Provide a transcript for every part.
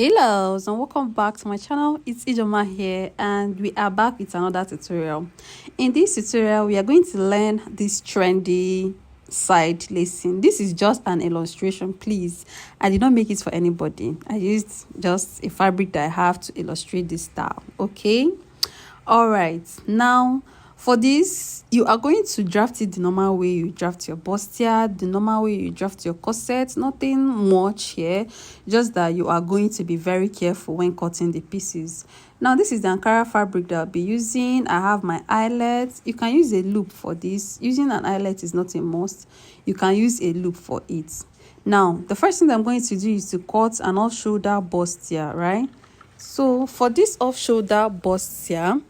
Hello and welcome back to my channel. It's Ijoma here and we are back with another tutorial. In this tutorial we are going to learn this trendy side lacing. This is just an illustration, please. I did not make it for anybody. I used just a fabric that I have to illustrate this style. Okay, all right, now for this, you are going to draft it the normal way you draft your bustier, the normal way you draft your corset. Nothing much here, just that you are going to be very careful when cutting the pieces. Now, this is the Ankara fabric that I'll be using. I have my eyelets. You can use a loop for this. Using an eyelet is not a must. You can use a loop for it. Now, the first thing that I'm going to do is to cut an off-shoulder bustier, right? So, for this off-shoulder bustier,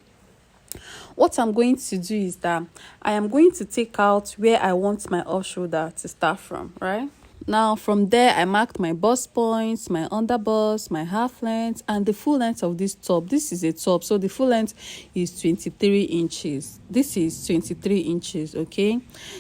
what I'm going to do is that I am going to take out where I want my off shoulder to start from, right? Now, from there, I marked my bust points, my under bust, my half length, and the full length of this top. This is a top, so the full length is 23 inches. This is 23 inches, okay?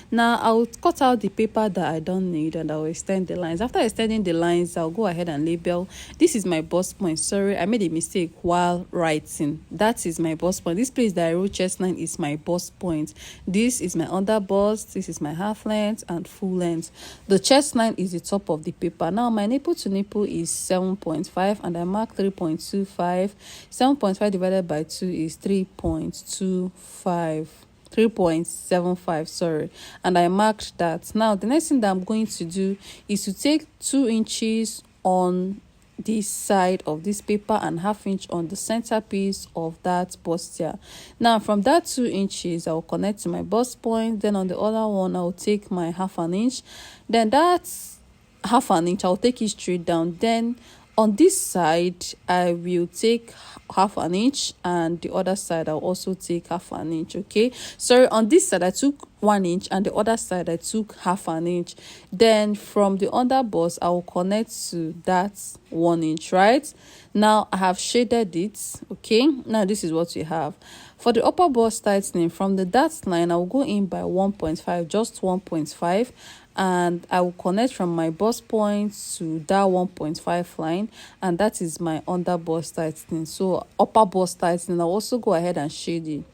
Now, I'll cut out the paper that I don't need, and I'll extend the lines. After extending the lines, I'll go ahead and label. This is my bust point. Sorry, I made a mistake while writing. That is my bust point. This place that I wrote chest line is my bust point. This is my under bust. This is my half length and full length. The chest line is the top of the paper. Now my nipple to nipple is 7.5 and I mark 3.25. 7.5 divided by 2 is 3.75, sorry, and I marked that. Now the next thing that I'm going to do is to take 2 inches on this side of this paper and half inch on the centerpiece of that bustier. Now from that 2 inches, I'll connect to my bust point. Then on the other one, I'll take my half an inch. Then that's half an inch, I'll take it straight down. Then on this side, I will take half an inch, and the other side I'll also take half an inch. Okay, sorry, on this side I took 1 inch and the other side I took half an inch. Then from the under bust, I will connect to that 1 inch. Right now I have shaded it. Okay, now this is what we have. For the upper bust tightening, from the dart line I will go in by 1.5, just 1.5, and I will connect from my bust point to that 1.5 line, and that is my under bust tightening. So upper bust tightening, I'll also go ahead and shade it.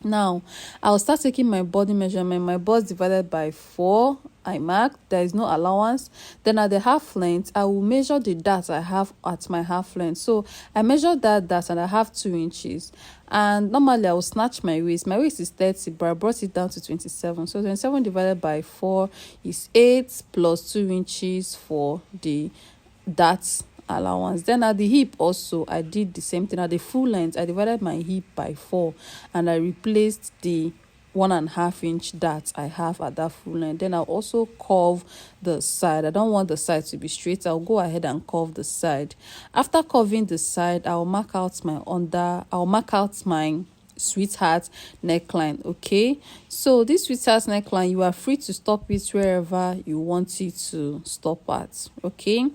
Now I'll start taking my body measurement. My bust divided by 4, I marked. There is no allowance. Then at the half length, I will measure the dart I have at my half length. So I measured that dart and I have 2 inches. And normally I will snatch my waist. My waist is 30, but I brought it down to 27. So 27 divided by 4 is 8 plus 2 inches for the dart allowance. Then at the hip also, I did the same thing. At the full length, I divided my hip by 4 and I replaced the 1.5 inch that I have at that full length. Then I'll also curve the side. I don't want the side to be straight. I'll go ahead and curve the side. After curving the side, I'll mark out my sweetheart neckline. Okay, so this sweetheart neckline, you are free to stop it wherever you want it to stop at. Okay,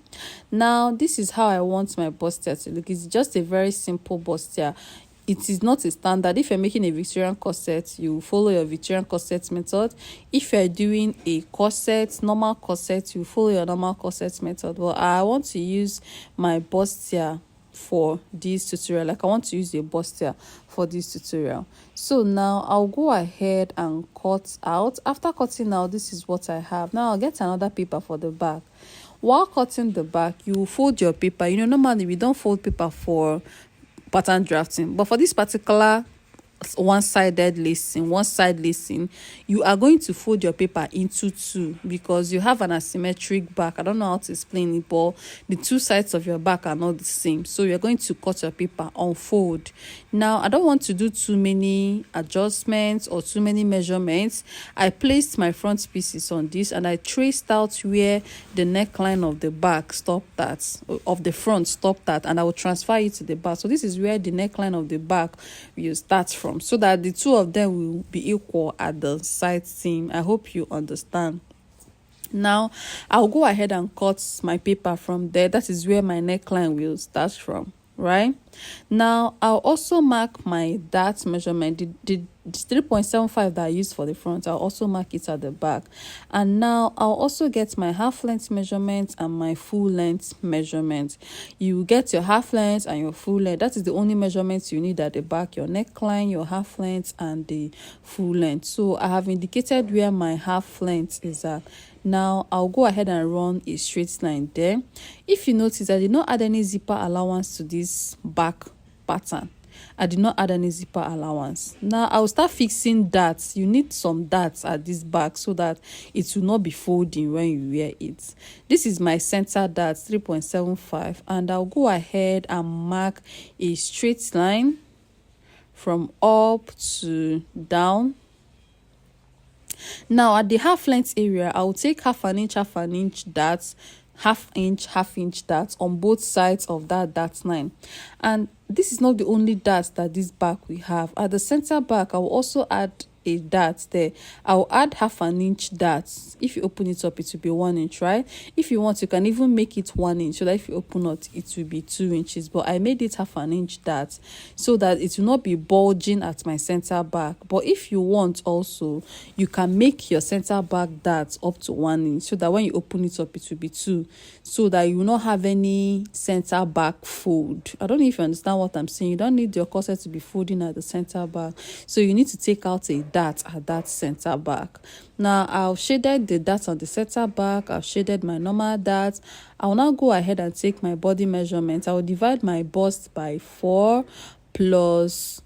now this is how I want my bustier to look. It's just a very simple bustier. It is not a standard. If you're making a Victorian corset, you follow your Victorian corset method. If you're doing a corset, normal corset, you follow your normal corset method. Well, I want to use my bustier for this tutorial. Like I want to use a bustier for this tutorial. So now I'll go ahead and cut out. After cutting out, this is what I have. Now I'll get another paper for the back. While cutting the back, you fold your paper. You know, normally we don't fold paper for pattern drafting, but for this particular one-side lacing, you are going to fold your paper into 2 because you have an asymmetric back. I don't know how to explain it, but the 2 sides of your back are not the same, so you're going to cut your paper unfold. Now I don't want to do too many adjustments or too many measurements. I placed my front pieces on this and I traced out where the neckline of the back stopped at, of the front stopped at, and I will transfer it to the back. So this is where the neckline of the back will start from, so that the 2 of them will be equal at the side seam. I hope you understand. Now I'll go ahead and cut my paper from there. That is where my neckline will start from, right? Now I'll also mark my dart measurement, the 3.75 that I used for the front. I'll also mark it at the back. And now I'll also get my half length measurement and my full length measurement. You get your half length and your full length. That is the only measurements you need at the back: your neckline, your half length, and the full length. So I have indicated where my half length is at. Now I'll go ahead and run a straight line there. If you notice, I did not add any zipper allowance to this back pattern. I did not add any zipper allowance. Now I'll start fixing darts. You need some darts at this back so that it will not be folding when you wear it. This is my center dart, 3.75, and I'll go ahead and mark a straight line from up to down. Now at the half length area, I will take half an inch darts, half inch darts on both sides of that dart line. And this is not the only dart that this back we have. At the center back, I will also add a dart there. I'll add half an inch darts. If you open it up, it will be 1 inch, right? If you want, you can even make it 1 inch, so that if you open it will be 2 inches. But I made it half an inch dart so that it will not be bulging at my center back. But if you want also, you can make your center back darts up to 1 inch, so that when you open it up, it will be 2, so that you will not have any center back fold. I don't know if you understand what I'm saying. You don't need your corset to be folding at the center back, so you need to take out a dart at that center back. Now I've shaded the dart on the center back. I've shaded my normal dart. I'll now go ahead and take my body measurement. I will divide my bust by 4 plus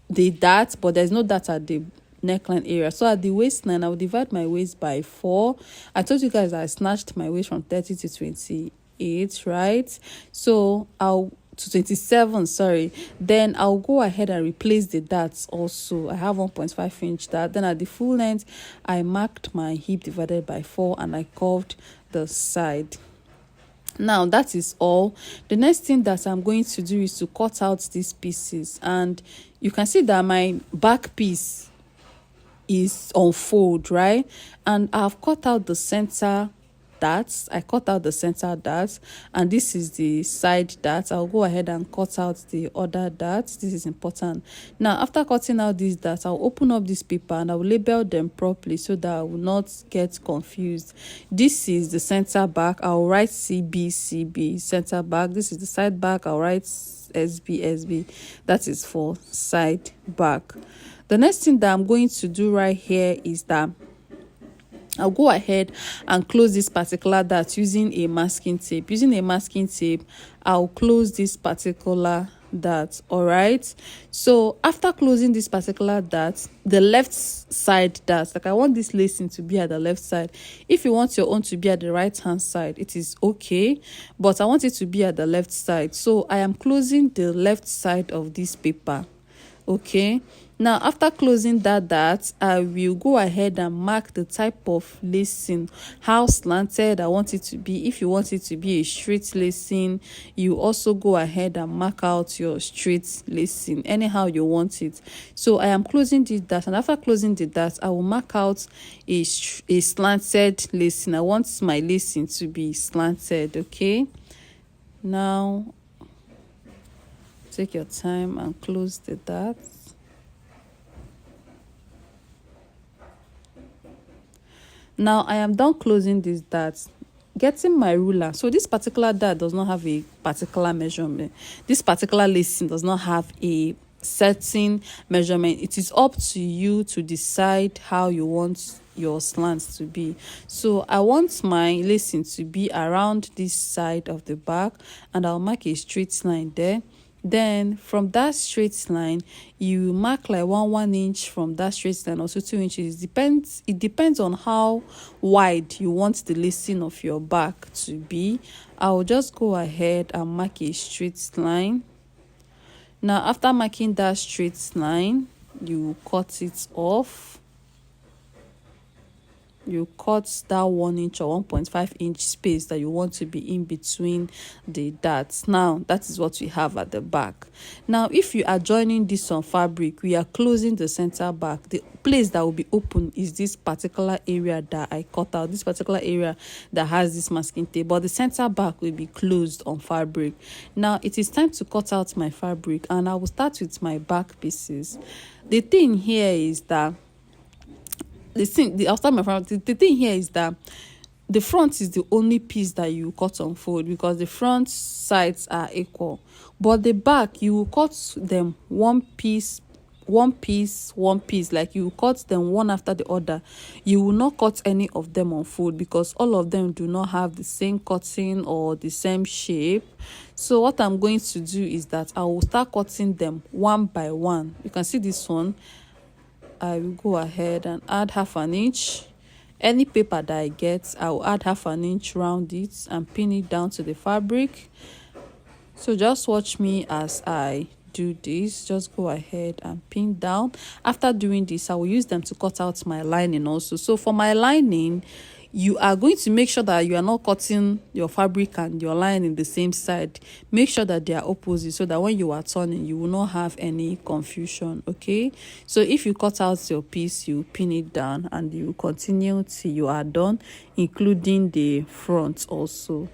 the dart, but there's no dart at the neckline area. So at the waistline, I will divide my waist by 4. I told you guys I snatched my waist from 30 to 28, right? So I'll to 27, sorry. Then I'll go ahead and replace the darts also. I have 1.5 inch dart. Then at the full length, I marked my hip divided by 4 and I curved the side. Now that is all. The next thing that I'm going to do is to cut out these pieces, and you can see that my back piece is on fold, right? And I've cut out the center darts. I cut out the center darts, and this is the side darts. I'll go ahead and cut out the other darts. This is important. Now after cutting out these darts, I'll open up this paper and I'll label them properly so that I will not get confused. This is the center back. I'll write CB center back. This is the side back. I'll write SB. That is for side back. The next thing that I'm going to do right here is that I'll go ahead and close this particular dart using a masking tape. Using a masking tape, I'll close this particular dart. All right. So after closing this particular dart, the left side dart, like I want this lacing to be at the left side. If you want your own to be at the right hand side, it is okay, but I want it to be at the left side. So I am closing the left side of this paper. Okay. Now after closing that dart, I will go ahead and mark the type of lacing, how slanted I want it to be. If you want it to be a straight lacing, you also go ahead and mark out your straight lacing anyhow you want it. So I am closing the dart, and after closing the dart, I will mark out a slanted lacing. I want my lacing to be slanted. Okay. Now take your time and close the dart. Now I am done closing these darts. Getting my ruler. So this particular dart does not have a particular measurement. This particular lacing does not have a certain measurement. It is up to you to decide how you want your slants to be. So I want my lacing to be around this side of the back, and I'll mark a straight line there. Then from that straight line, you mark like 1 inch from that straight line, also 2 inches. It depends on how wide you want the lacing of your back to be. I'll just go ahead and mark a straight line. Now after marking that straight line, you cut it off. you cut that 1 inch or 1.5 inch space that you want to be in between the darts. Now that is what we have at the back. Now if you are joining this on fabric, we are closing the center back. The place that will be open is this particular area that I cut out, this particular area that has this masking tape, but the center back will be closed on fabric. Now it is time to cut out my fabric, and I will start with my back pieces. The thing here is that I'll start my front. The thing here is that the front is the only piece that you cut on fold, because the front sides are equal, but the back you will cut them one piece, like you cut them one after the other. You will not cut any of them on fold, because all of them do not have the same cutting or the same shape. So what I'm going to do is that I will start cutting them one by one. You can see this one. I will go ahead and add 1/2 inch. Any paper that I get, I will add 1/2 inch round it and pin it down to the fabric. So just watch me as I do this. Just go ahead and pin down. After doing this, I will use them to cut out my lining also. So for my lining, you are going to make sure that you are not cutting your fabric and your lining the same side. Make sure that they are opposite, so that when you are turning, you will not have any confusion. Okay, so if you cut out your piece, you pin it down and you continue till you are done, including the front also.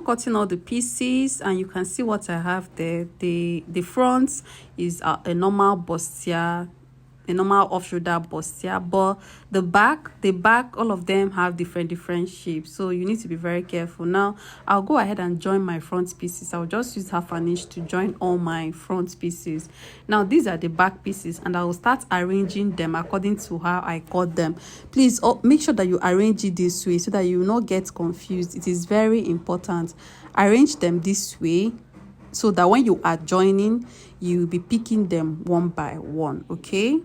cutting all the pieces, and you can see what I have there. The front is a normal bustier, a normal off shoulder bustier, but the back, all of them have different shapes, so you need to be very careful. Now I'll go ahead and join my front pieces. I'll just use 1/2 inch to join all my front pieces. Now these are the back pieces, and I will start arranging them according to how I cut them. Please make sure that you arrange it this way so that you will not get confused. It is very important. Arrange them this way so that when you are joining, you will be picking them one by one. Okay.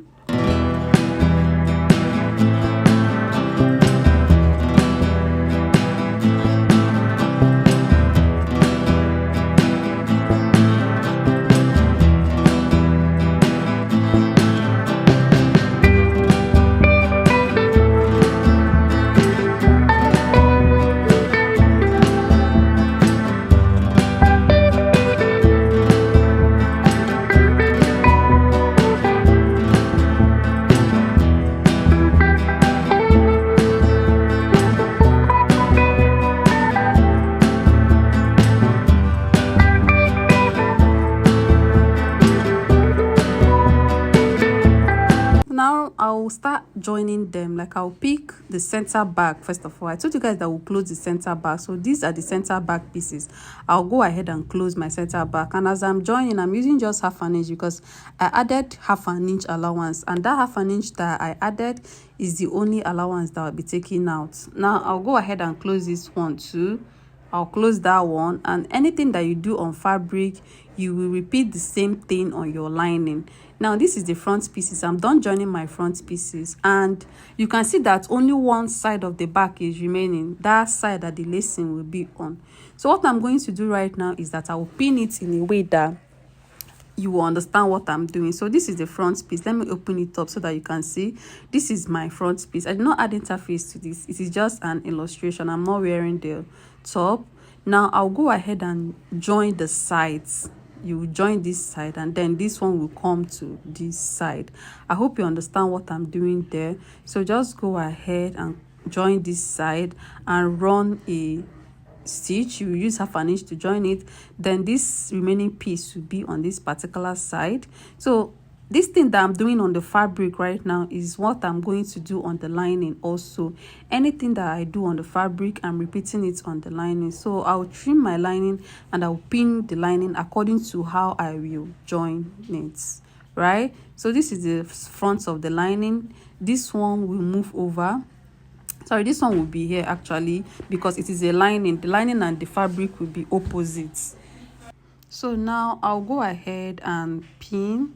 Now I'll start joining them. Like, I'll pick the center back first of all. I told you guys that we'll close the center back, so these are the center back pieces. I'll go ahead and close my center back, and as I'm joining, I'm using just 1/2 inch because I added 1/2 inch allowance, and that 1/2 inch that I added is the only allowance that I'll be taking out. Now I'll go ahead and close this one too. I'll close that one, and anything that you do on fabric, you will repeat the same thing on your lining. Now this is the front pieces. I'm done joining my front pieces, and you can see that only one side of the back is remaining, that side that the lacing will be on. So what I'm going to do right now is that I will pin it in a way that you will understand what I'm doing. So this is the front piece. Let me open it up so that you can see. This is my front piece. I did not add interface to this. It is just an illustration. I'm not wearing the top. Now I'll go ahead and join the sides. You will join this side, and then this one will come to this side. I hope you understand what I'm doing there. So just go ahead and join this side and run a stitch. You use 1/2 inch to join it, then this remaining piece will be on this particular side. So this thing that I'm doing on the fabric right now is what I'm going to do on the lining also. Anything that I do on the fabric, I'm repeating it on the lining. So I'll trim my lining and I'll pin the lining according to how I will join it, right? So this is the front of the lining. This one will move over. Sorry, this one will be here actually, because it is a lining. The lining and the fabric will be opposites. So now I'll go ahead and pin.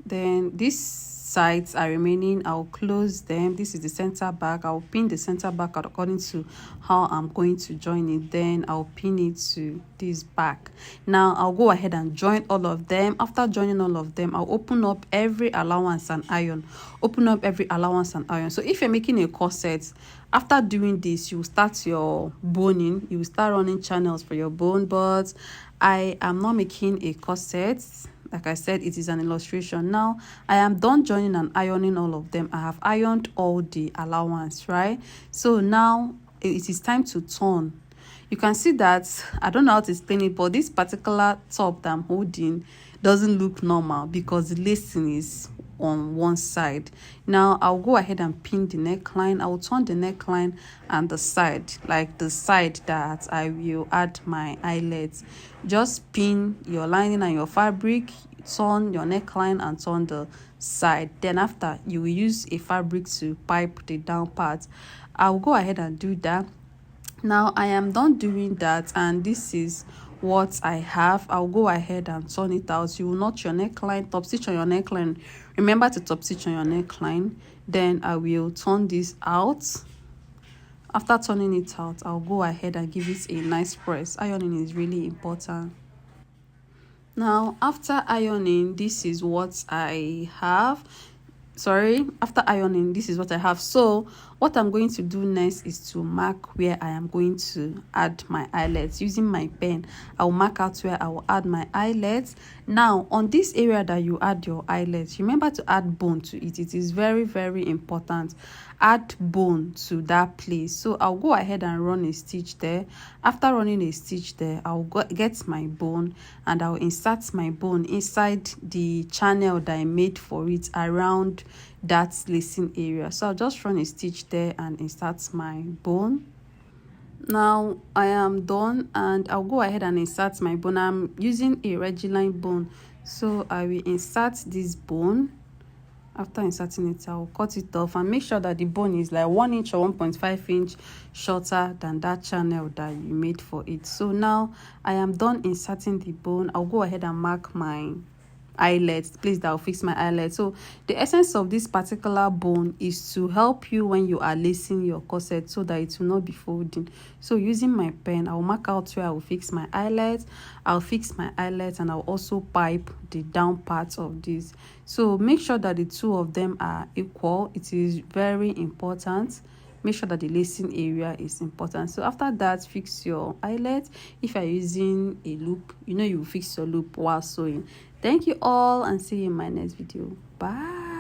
Then these sides are remaining. I'll close them. This is the center back. I'll pin the center back according to how I'm going to join it. Then I'll pin it to this back. Now I'll go ahead and join all of them. After joining all of them, I'll open up every allowance and iron. Open up every allowance and iron. So if you're making a corset, after doing this, you start your boning. You will start running channels for your bone, but I am not making a corset. Like I said, it is an illustration. Now I am done joining and ironing all of them. I have ironed all the allowance, right? So now it is time to turn. You can see that I don't know how to explain it, but this particular top that I'm holding doesn't look normal because the lacing is on one side. Now I'll go ahead and pin the neckline. I will turn the neckline and the side, like the side that I will add my eyelets. Just pin your lining and your fabric, turn your neckline and turn the side. Then after, you will use a fabric to pipe the down part. I'll go ahead and do that. Now I am done doing that, and this is what I have. I'll go ahead and turn it out. You will knot your neckline, top stitch on your neckline. Remember to top stitch on your neckline. Then I will turn this out. After turning it out, I'll go ahead and give it a nice press. Ironing is really important. Now after ironing, this is what I have. After ironing, this is what I have. So What I'm going to do next is to mark where I am going to add my eyelets. Using my pen, I'll mark out where I will add my eyelets. Now, on this area that you add your eyelets, remember to add bone to it. It is very, very important. Add bone to that place. So I'll go ahead and run a stitch there. After running a stitch there, I'll get my bone and I'll insert my bone inside the channel that I made for it around that lacing area. So I'll just run a stitch there and insert my bone. Now I am done, and I'll go ahead and insert my bone. I'm using a Reggiline bone, so I will insert this bone. After inserting it, I'll cut it off and make sure that the bone is like 1 inch or 1.5 inch shorter than that channel that you made for it. So now I am done inserting the bone. I'll go ahead and mark my eyelets, place that will fix my eyelets. So the essence of this particular bone is to help you when you are lacing your corset so that it will not be folding. So using my pen, I'll mark out where I will fix my eyelets. I'll fix my eyelets and I'll also pipe the down part of this. So make sure that the two of them are equal. It is very important. Make sure that the lacing area is important. So after that, fix your eyelet. If you're using a loop, you know you will fix your loop while sewing. Thank you all, and see you in my next video. Bye.